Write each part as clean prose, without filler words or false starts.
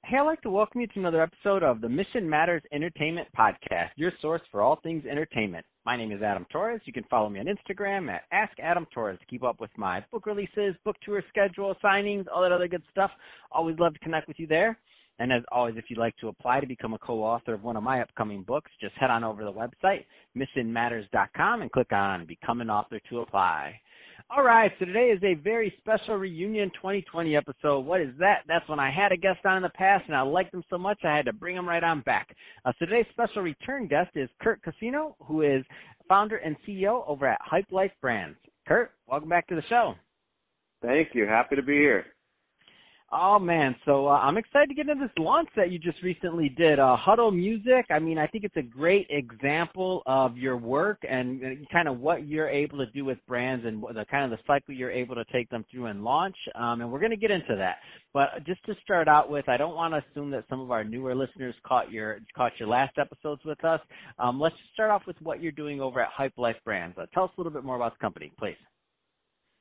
Hey, I'd like to welcome you to another episode of the Mission Matters Entertainment Podcast, your source for all things entertainment. My name is Adam Torres. You can follow me on Instagram at AskAdamTorres to keep up with my book releases, book tour schedule, signings, all that other good stuff. Always love to connect with you there. And as always, if you'd like to apply to become a co-author of one of my upcoming books, just head on over to the website, missionmatters.com, and click on Become an Author to apply. All right, so today is a very special reunion 2020 episode. What is that? That's when I had a guest on in the past, and I liked them so much I had to bring them right on back. So today's special return guest is Curt Cuscino, who is founder and CEO over at Hype Life Brands. Curt, welcome back to the show. Thank you. Happy to be here. Oh, man. So I'm excited to get into this launch that you just recently did. HUDL Music, I mean, I think it's a great example of your work and kind of what you're able to do with brands and the kind of the cycle you're able to take them through and launch. And we're going to get into that. But just to start out with, I don't want to assume that some of our newer listeners caught your last episodes with us. Let's just start off with what you're doing over at Hype Life Brands. Tell us a little bit more about the company, please.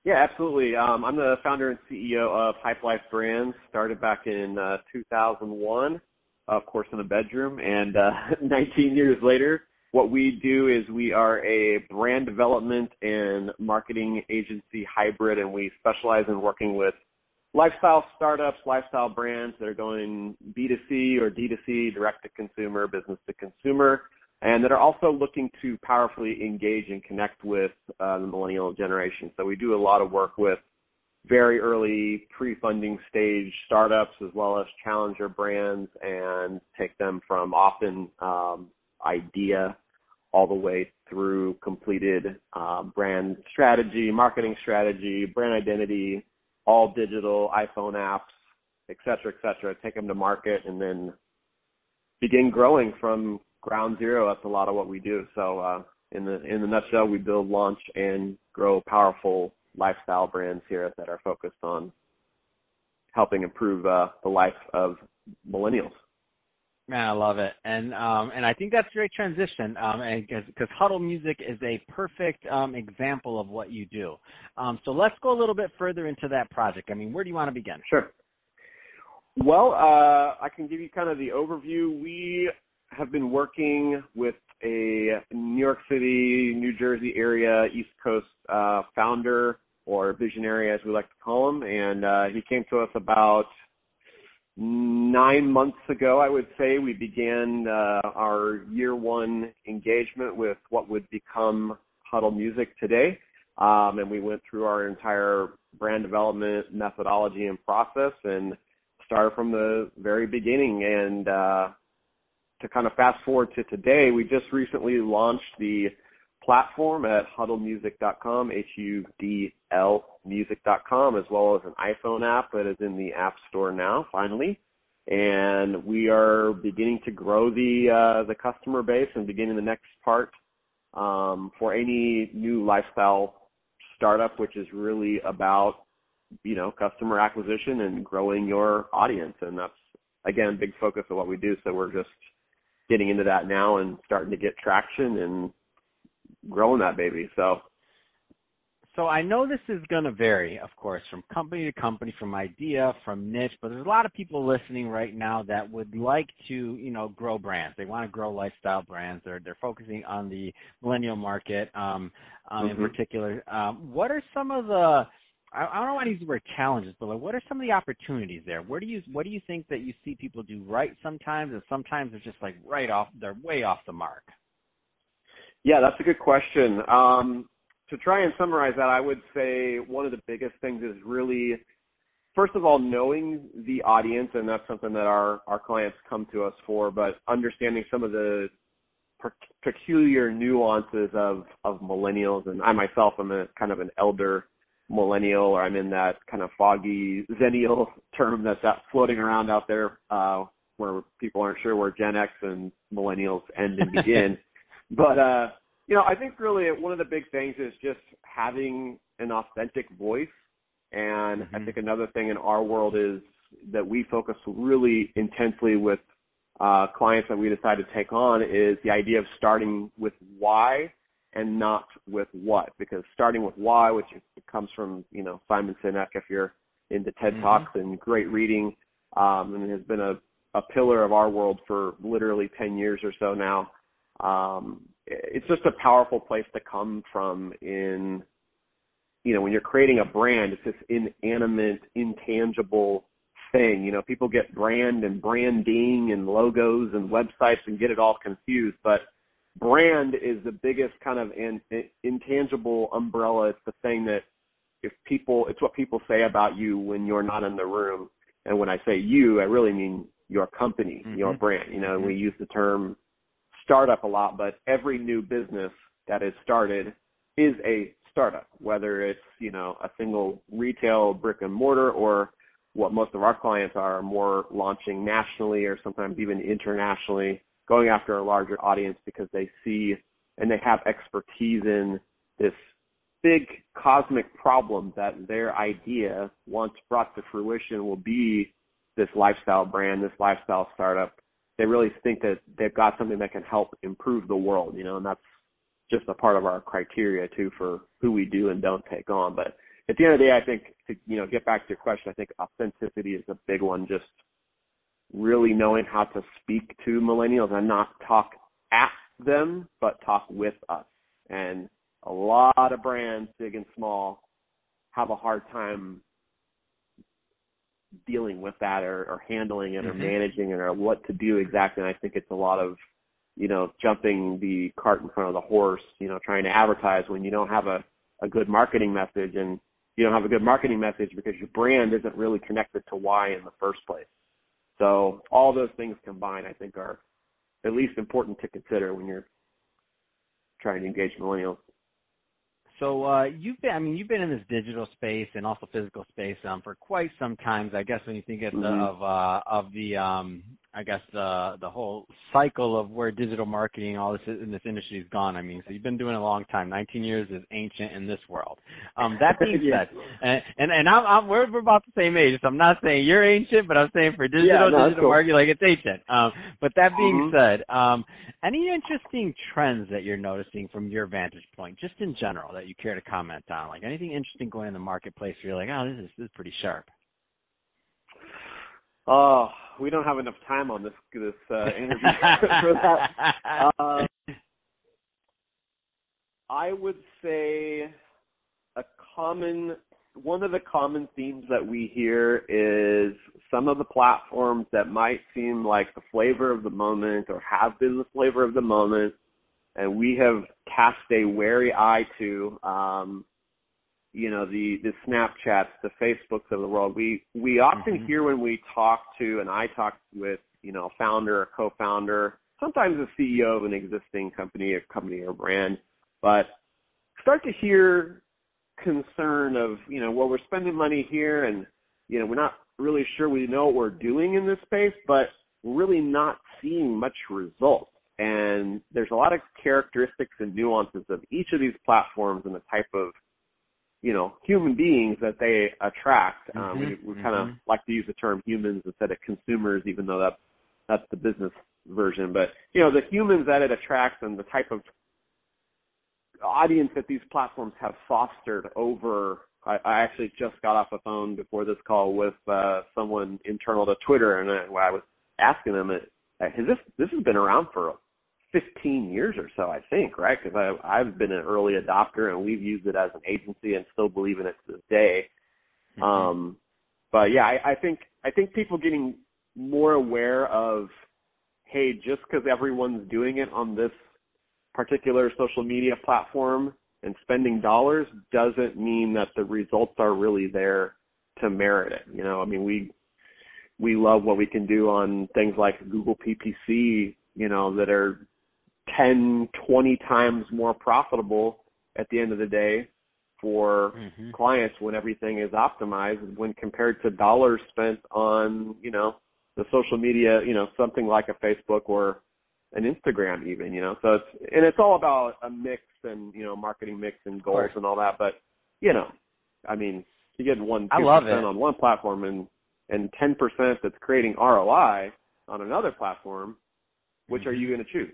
Yeah, absolutely. I'm the founder and CEO of Hype Life Brands. Started back in 2001, of course, in a bedroom. And 19 years later, what we do is we are a brand development and marketing agency hybrid, and we specialize in working with lifestyle startups, lifestyle brands that are going B2C or D2C, direct to consumer, business to consumer, and that are also looking to powerfully engage and connect with the millennial generation. So we do a lot of work with very early pre-funding stage startups as well as challenger brands and take them from often idea all the way through completed brand strategy, marketing strategy, brand identity, all digital, iPhone apps, et cetera, take them to market and then begin growing from ground zero. That's a lot of what we do. So in the nutshell, we build, launch, and grow powerful lifestyle brands here that are focused on helping improve the life of millennials. Man, I love it. And I think that's a great transition because HUDL Music is a perfect example of what you do. So let's go a little bit further into that project. I mean, where do you want to begin? Sure. Well, I can give you kind of the overview. We have been working with a New York City, New Jersey area, East Coast founder or visionary, as we like to call him. And he came to us about 9 months ago, I would say. We began our year one engagement with what would become HUDL Music today. And we went through our entire brand development methodology and process and started from the very beginning. And to kind of fast forward to today, we just recently launched the platform at HUDLmusic.com, HUDL music.com, as well as an iPhone app that is in the App Store now, finally. And we are beginning to grow the customer base and beginning the next part for any new lifestyle startup, which is really about, customer acquisition and growing your audience. And that's, again, a big focus of what we do. So we're just getting into that now and starting to get traction and growing that baby. So I know this is going to vary, of course, from company to company, from idea, from niche, but there's a lot of people listening right now that would like to, grow brands. They want to grow lifestyle brands. They're focusing on the millennial market in particular. What are some of the I don't want to use the word challenges, but what are some of the opportunities there? What do you think that you see people do right sometimes, and sometimes it's just like they're way off the mark? Yeah, that's a good question. To try and summarize that, I would say one of the biggest things is really, first of all, knowing the audience, and that's something that our clients come to us for, but understanding some of the peculiar nuances of millennials. And I myself am a kind of an elder millennial, or I'm in that kind of foggy zennial term that's floating around out there where people aren't sure where Gen X and millennials end and begin. But, I think really one of the big things is just having an authentic voice. And I think another thing in our world is that we focus really intensely with clients that we decide to take on is the idea of starting with why and not with what, because starting with why, which comes from, Simon Sinek, if you're into TED Talks and great reading, and has been a a pillar of our world for literally 10 years or so now. It's just a powerful place to come from in, when you're creating a brand, it's this inanimate, intangible thing. People get brand and branding and logos and websites and get it all confused, but brand is the biggest kind of intangible umbrella. It's the thing that it's what people say about you when you're not in the room. And when I say you, I really mean your company, your brand. We use the term startup a lot, but every new business that is started is a startup, whether it's, a single retail brick and mortar or what most of our clients are more launching nationally or sometimes even internationally, going after a larger audience because they see and they have expertise in this big cosmic problem that their idea, once brought to fruition, will be this lifestyle brand, this lifestyle startup. They really think that they've got something that can help improve the world, and that's just a part of our criteria too for who we do and don't take on. But at the end of the day, I think to, get back to your question, I think authenticity is a big one. Just really knowing how to speak to millennials and not talk at them, but talk with us. And a lot of brands, big and small, have a hard time dealing with that or handling it or managing it or what to do exactly. And I think it's a lot of, jumping the cart in front of the horse, trying to advertise when you don't have a good marketing message, and you don't have a good marketing message because your brand isn't really connected to why in the first place. So all those things combined, I think, are at least important to consider when you're trying to engage millennials. So you've been in this digital space and also physical space for quite some time. I guess when you think of the whole cycle of where digital marketing, all this in this industry has gone. So you've been doing it a long time. 19 years is ancient in this world. That being said, and we're about the same age, so I'm not saying you're ancient, but I'm saying for digital marketing, like it's ancient. But that being said, any interesting trends that you're noticing from your vantage point, just in general, that you care to comment on? Like anything interesting going in the marketplace where you're like, oh, this is pretty sharp? Oh, we don't have enough time on this interview for that. I would say one of the common themes that we hear is some of the platforms that might seem like the flavor of the moment or have been the flavor of the moment, and we have cast a wary eye to, the Snapchats, the Facebooks of the world. We often hear when we talk to, and I talk with, a founder, a co-founder, sometimes a CEO of an existing company or brand, but start to hear concern of, well, we're spending money here and, we're not really sure we know what we're doing in this space, but we're really not seeing much results. And there's a lot of characteristics and nuances of each of these platforms and the type of, human beings that they attract. We kind of like to use the term humans instead of consumers, even though that's the business version. But, the humans that it attracts and the type of audience that these platforms have fostered over. I actually just got off the phone before this call with someone internal to Twitter, and I was asking them, this has been around for 15 years or so, I think, right? Because I've been an early adopter, and we've used it as an agency and still believe in it to this day. But yeah, I think people getting more aware of, hey, just because everyone's doing it on this particular social media platform and spending dollars doesn't mean that the results are really there to merit it. We love what we can do on things like Google PPC, that are 10, 20 times more profitable at the end of the day for clients when everything is optimized when compared to dollars spent on, the social media, something like a Facebook or an Instagram even, so it's all about a mix and, marketing mix and goals and all that. But, you get 1-2% on one platform and 10% that's creating ROI on another platform, which are you going to choose?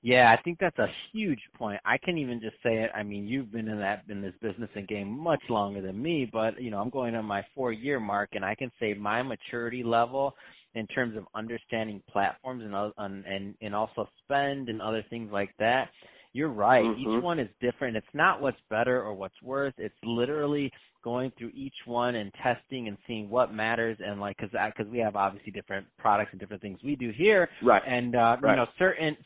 Yeah, I think that's a huge point. I can even just say it. I mean, you've been in this business and game much longer than me, but I'm going on my 4-year mark, and I can say my maturity level in terms of understanding platforms and also spend and other things like that. You're right. Mm-hmm. Each one is different. It's not what's better or what's worse. It's literally going through each one and testing and seeing what matters, and because we have obviously different products and different things we do here, right? And right. certain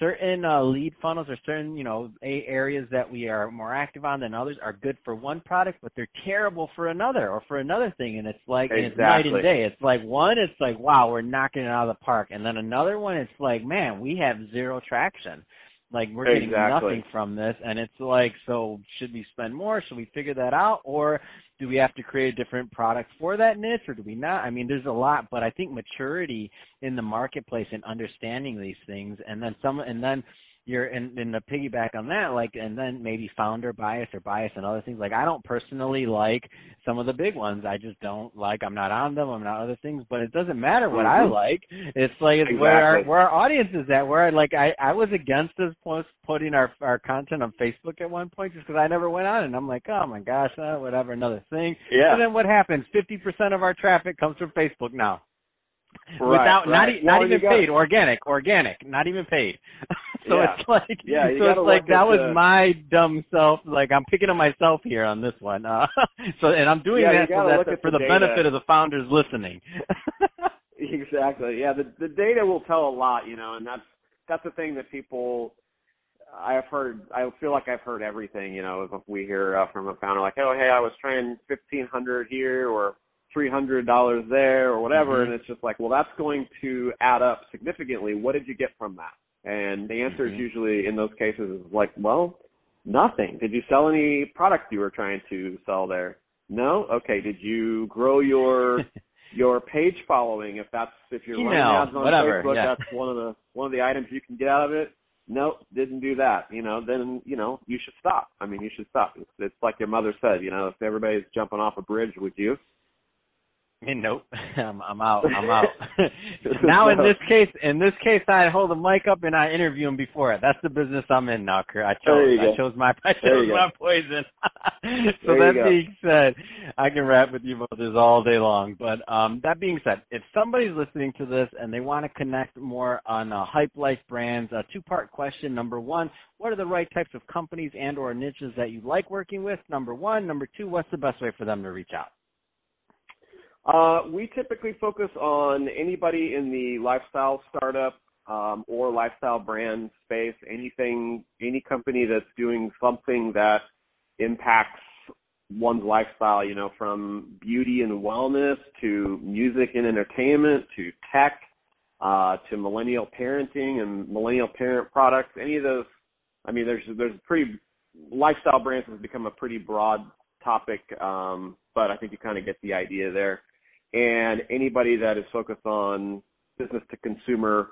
lead funnels or certain areas that we are more active on than others are good for one product, but they're terrible for another or for another thing, and it's like exactly. And it's night and day. It's like one, it's like wow, we're knocking it out of the park, and then another one, it's like man, we have zero traction. Like, we're getting nothing from this, and it's like, so should we spend more? Should we figure that out? Or do we have to create a different product for that niche, or do we not? I mean, there's a lot, but I think maturity in the marketplace and understanding these things, and then you're in the piggyback on that, and then maybe founder bias and other things. Like, I don't personally like some of the big ones. I just don't like. I'm not on them. I'm not other things. But it doesn't matter what I like. It's like it's exactly. where our audience is at. Where I was against us putting our content on Facebook at one point just because I never went on, and I'm like, oh my gosh, whatever, another thing. Yeah. And then what happens? 50% of our traffic comes from Facebook now. Right, not even paid, organic, not even paid. So yeah. it's like, that was my dumb self. Like, I'm picking on myself here on this one. And I'm doing that for the benefit of the founders listening. Exactly. Yeah, the data will tell a lot, and that's the thing that people. I feel like I've heard everything, if we hear from a founder like, oh, hey, I was trying $1,500 here or $300 there or whatever, mm-hmm. and it's just like, well, that's going to add up significantly. What did you get from that? And the answer mm-hmm. is usually in those cases is like, well, nothing. Did you sell any product you were trying to sell there? No? Okay. Did you grow your page following? If you're running ads on Facebook, that's one of the items you can get out of it. Nope, didn't do that. Then you should stop. I mean, you should stop. It's like your mother said. If everybody's jumping off a bridge, would you? Nope, I'm out. Now, in this case, I hold the mic up and I interview him before it. That's the business I'm in now, Curt. I chose my poison. So that being said, I can rap with you about this all day long. But that being said, if somebody's listening to this and they want to connect more on Hype Life Brands, a 2-part question. Number 1, what are the right types of companies and or niches that you like working with? Number 1. Number 2, what's the best way for them to reach out? We typically focus on anybody in the lifestyle startup or lifestyle brand space, any company that's doing something that impacts one's lifestyle, from beauty and wellness to music and entertainment to tech to millennial parenting and millennial parent products. Any of those, I mean, lifestyle brands has become a pretty broad topic, but I think you kind of get the idea there. And anybody that is focused on business to consumer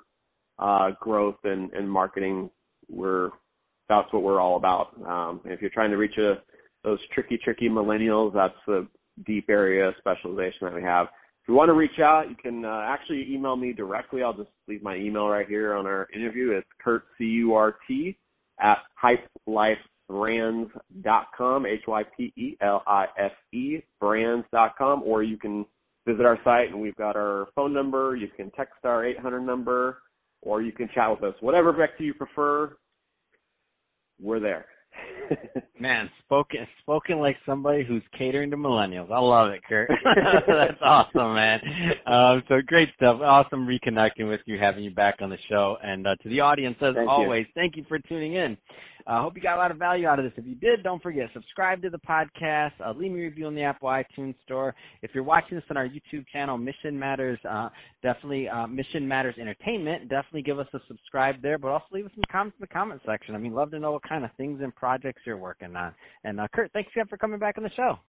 growth and marketing, that's what we're all about. And if you're trying to reach those tricky millennials, that's a deep area of specialization that we have. If you want to reach out, you can actually email me directly. I'll just leave my email right here on our interview. It's Curt, C-U-R-T, at hypelifebrands.com, HYPELIFE, brands.com, or you can visit our site, and we've got our phone number. You can text our 800 number, or you can chat with us. Whatever vector you prefer, we're there. Man, spoken like somebody who's catering to millennials. I love it, Curt. That's awesome, man. So great stuff. Awesome reconnecting with you, having you back on the show. And to the audience, as always, thank you for tuning in. I hope you got a lot of value out of this. If you did, don't forget, subscribe to the podcast. Leave me a review on the Apple iTunes Store. If you're watching this on our YouTube channel, Mission Matters, Mission Matters Entertainment, definitely give us a subscribe there, but also leave us some comments in the comment section. I mean, love to know what kind of things and projects you're working on. And Curt, thanks again for coming back on the show.